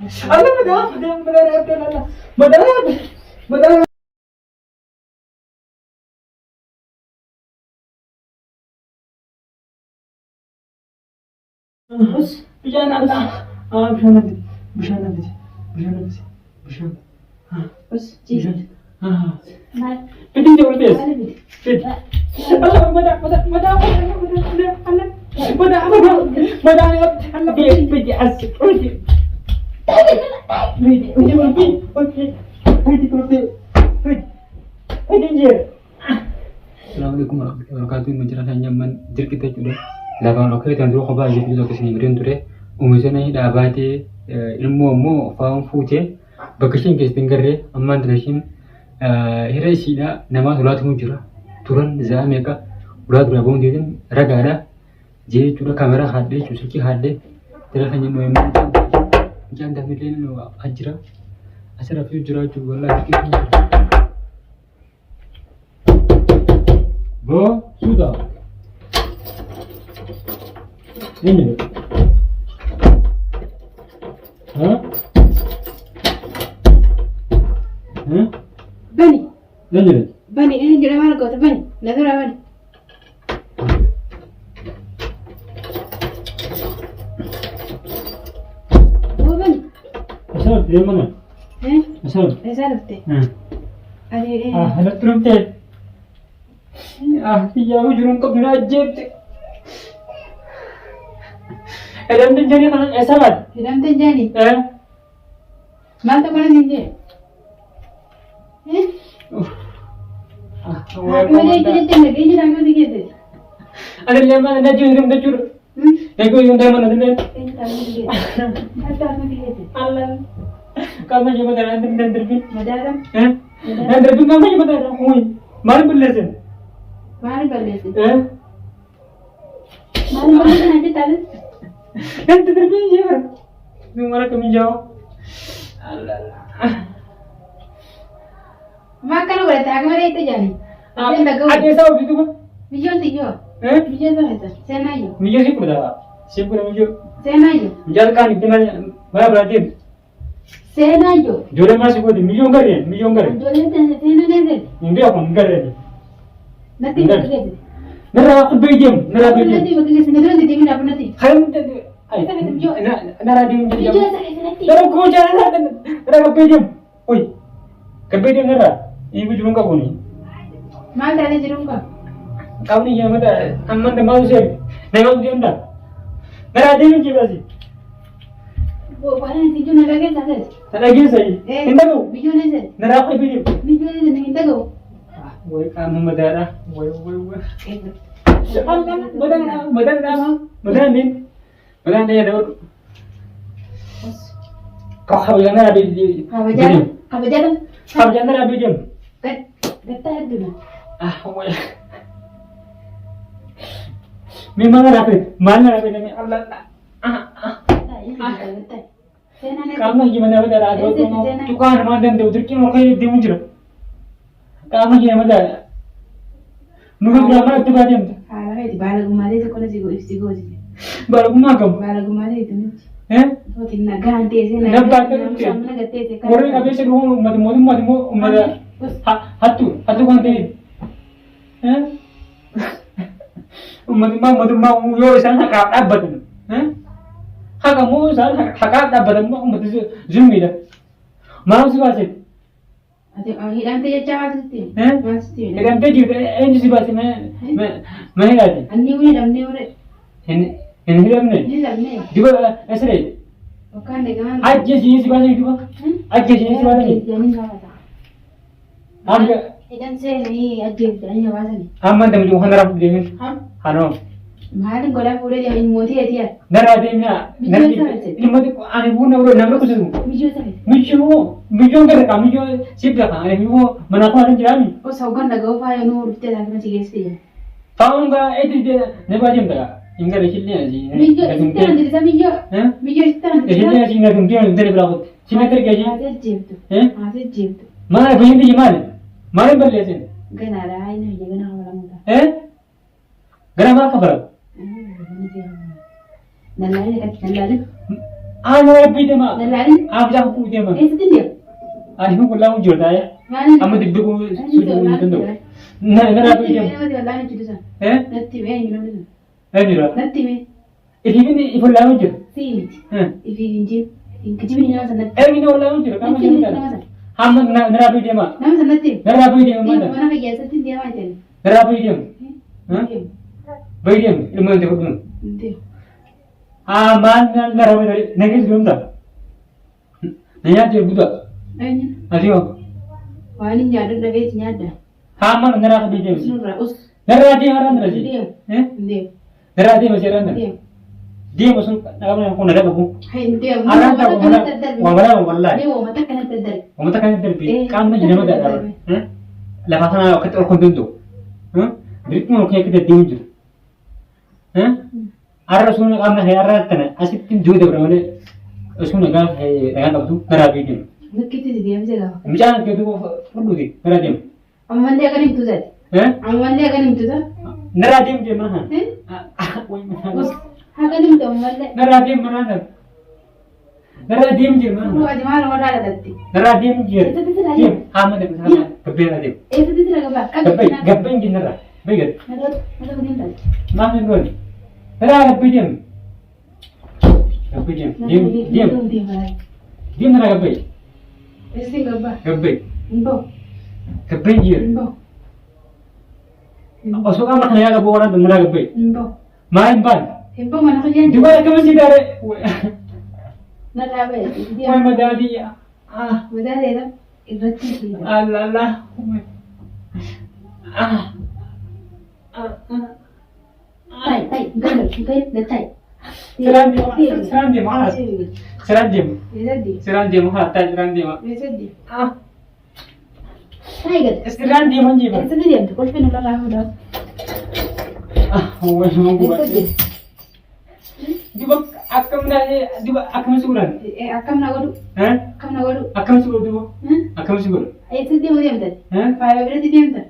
Allah madam. بس بجان الله بشان بس جيب بدي جول بس الله مدى بدي أسف Assalamualaikum warahmatullahi wabarakatuh. Menceritakan nyaman diri kita juga. Lapan oke dan dulu kau bahas juga kesini mungkin tuh umusnya ini dah bahati ilmu faham fute bakashin kestinggar aman tersin hira sida nama tulat mujura turan zameka udah berabung didin ragada jadi tuh kamera hadde cuci hadde terus hanya memang jangan dah milih lu ajra asal aku jura juga lagi Go sudah ini Bani ini jadi mana kau tu Bani? Nazar Bani. Oh Bani. Asal dia mana? Asal tu. Ada. Ada turun tu. Dia ujung kau bila jeb. Adam tu jadi kan esawat. Adam tu jadi. Mana mana ni? Aku ni kita cakap lagi ni aku dikit. Ada yang mana dah jurum dah jur. Aku yang dah mana dah. Ada aku dikit. Allah. Kamu je mana anda dah terbi. Madam. Anda terbi kamu je mana dah. Hui. Mana boleh sen? Mana boleh sen? Mana boleh sen aja tahu. Anda terbi je. Mana kami jauh. Allah. Makan boleh tak? Aku ada itu jadi. Ada tahu itu kan? Video tiga. Video tu ada. Saya naik. Video sih pernah. Siapa yang video? Saya naik. Jalan itu mana? Mana berarti? Saya naik. Jodoh masih boleh. Video enggak Video enggak Jodoh tu saya naik. Ini apa enggak ada? Nanti bekerja. Nara aku bejam. Nanti bekerja. Nanti dia apa nanti? Kamu tu. Nara dia jadi. Nara kau jangan. Nara bejam. Oi. Kebejam nara. Ibu jual kau ni. Mal dah ada jual kau. Kau ni yang mana? Aman dah mau sih. Nengok dia dah. Nara dia ni siapa sih? Bukan itu nara ke sana? Nara ke sana? Entah tu. Video ni sih. Nara apa video? Video ni ni entah tu. Woi kamu madara. Woi. Badan ni ada. Kau kau yang nara video. Kau jangan nara video. Betul tu. Woi. Memang rapi. Mana rapi ni Allah. Kamu gimana betul ada tu tukar mana tu udah kini makai dia mujur. Kamu gimana betul? Nunggu berapa tu kau dia? Di bala gumade tu kalau sigo. Bala gumagam. Bala gumade itu ni. Oh tina ganti sih. Nampak tu. Orang apa sih lu madu hatu ganti. Madu yo sana kap abad. Kamu sana hakat abad madu zoom ida. Mana sih bahasa? Ada hilang tu je cakap tu. Pasti. Hilang tu juga. Ini sih bahasa mana ada? Ani ure. Ini hilang ni. Juga esre. Bukan dengan. Aja sih bahasa itu. Aja sih bahasa ni. Aja. Idan saya ni aja ni bahasa ni. Aman temu juga hendak apa dia? Hano. Mahal gola pura dia ini moti aja. Nara dia ni. Ini moti ane pun orang nama tu tu. Video enggak kami juga sip dah kan. Ini mana kau ada jalan? Oh saugan dah gua file nu kita dah kena cikgu sih. Tahu enggak itu dia nebajim dah. Enggak recilnya aja. Video kita nanti kita video. Video kita nanti. Recilnya aja enggak mungkin nanti berlaku. Sini terkejut aja. Ada jam tu. Ada jam tu. Mana begini gimana? Mana berlesin? Ganara ini je gana orang muda. Gana apa kabar? Nalari. Ana rabbi dema. Dalali. Apa jangan ku dema. Itu dia. Ani ku lawan jurda ya. Amma dibbe ku sudah tendo. Na rabbi dema. Dalali itu sana. Nanti me ini nanti. Mira. Nanti me. Ini ini ibu lawan jur. Si. Ibu injil. Kecil ni nama sana. Ini lawan jur. Kamu jangan. Amma na rabbi dema. Nama sana nanti. Na rabbi dema mana? Mana kerja satu dia macam. Na rabbi dema. Bai dema. Ilmu yang tebak. Nanti. Man na rabbi dari negis belum dah. Naya je budak. Ayah. Asyik. Wani nyada dah wes nyada. Man na rabbi dema. Nurra us. Na rabbi haran lagi. Dia. Dia. Na rabbi masih haran. Dia. Dia masuk apa yang kau nak aku? Hai dia. Haran tak mana wallahi. Dia mau mata kena terdari. Kamu tak kan terbi. Kamu ni jenama tak ada. Lepas sana aku terus konten tu. Berit mau kayak kita diunjuk. Arah sungai kamu nak arah tanah. Asyik tim dua orang ni. Sungai kamu dengan apa tu? Narabi dia. Nak kita dia macam apa? Macam kita tu perlu di narabi. Aman dia akan itu saja. Aman dia akan itu saja. Narabi dia mana? Us. Akan itu aman dia. Narabi mana? Narabi dia mana? Aku aja malu orang ada tadi. Narabi dia. Itu tu lagi. Hama dia sana. Kebel dia. Itu tu lagi apa? Kebel dia nara. Baik. Ada begini tadi. Mana ni? Narabi dia. Kebel dia. Dia. Dia nara kebel. Itu tinggal apa? Kebel. Imbo. Kebel dia. Imbo. Osok kamu nak naya kebel orang tu nara kebel. Imbo. Main ban. Imbo mana kerja? Di mana kamu sih dari? Nak apa? Dia. Wah madadi. Mudah dia tu. Itu tu. Allah. Tai, tai. Serandim mana? Serandim. Jadi. Serandim mana? Tai serandim. Jadi. Tai kan? Serandim mana? Itu dia. Kalau pun ular lah udah. Oh, semua gua. Itu dia. Diba akam suguran. Akam nak gaduh. Akam nak gaduh. Akam sugur diba. Akam sugur. Itu dia macam tu. Fire berarti dia macam.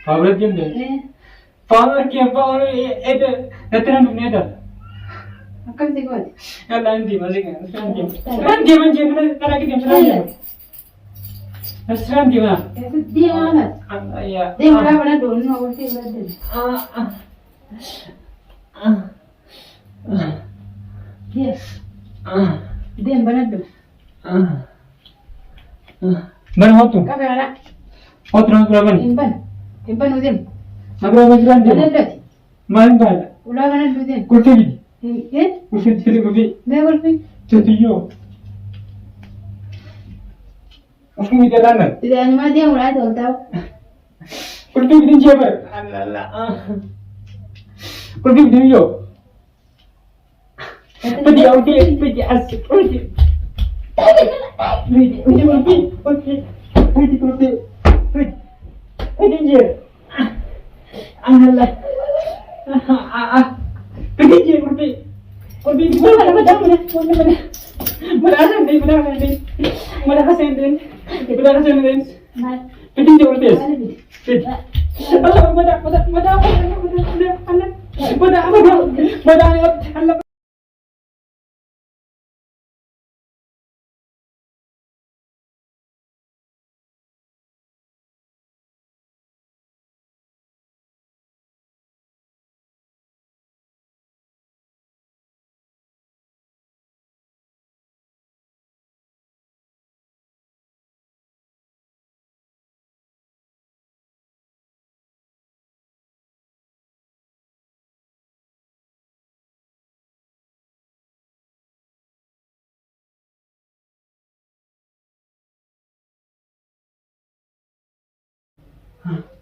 Power dia macam. Power kia power itu datang dunia dah. Akam sih kuat. Ya lain dia masih kan. Serandim mana? Cara kita serandim. Serandim mana? Itu dia mana? Ya. Dia mana dulu nak urus berarti. Dia. Dia mana dulu? Mana hotu? Kamera. Hotu nak berapa ni? Imban udah. Berapa serandim? Mana dulu? Mana dah? Ulah mana dulu dia? Kulti. Kulti Kulti. dia kulti. Cutiyo. Aku minta lana. Tidak ni mah dia ulah tu tahu. Kulti bidin siapa? Allah. Kulti bidin yo. Pedi asik. Pedi. Pedi je. Allah. Pedi je kulti. Kulti mana hasil din. Pedi je kulti. Pedi. Allah mada.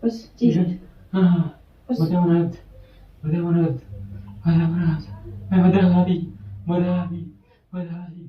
Bos, cik. Mudah-mudahan. Mudah-mudahan. Mudah-mudahan. Mudah-mudahan. Mudah-mudahan.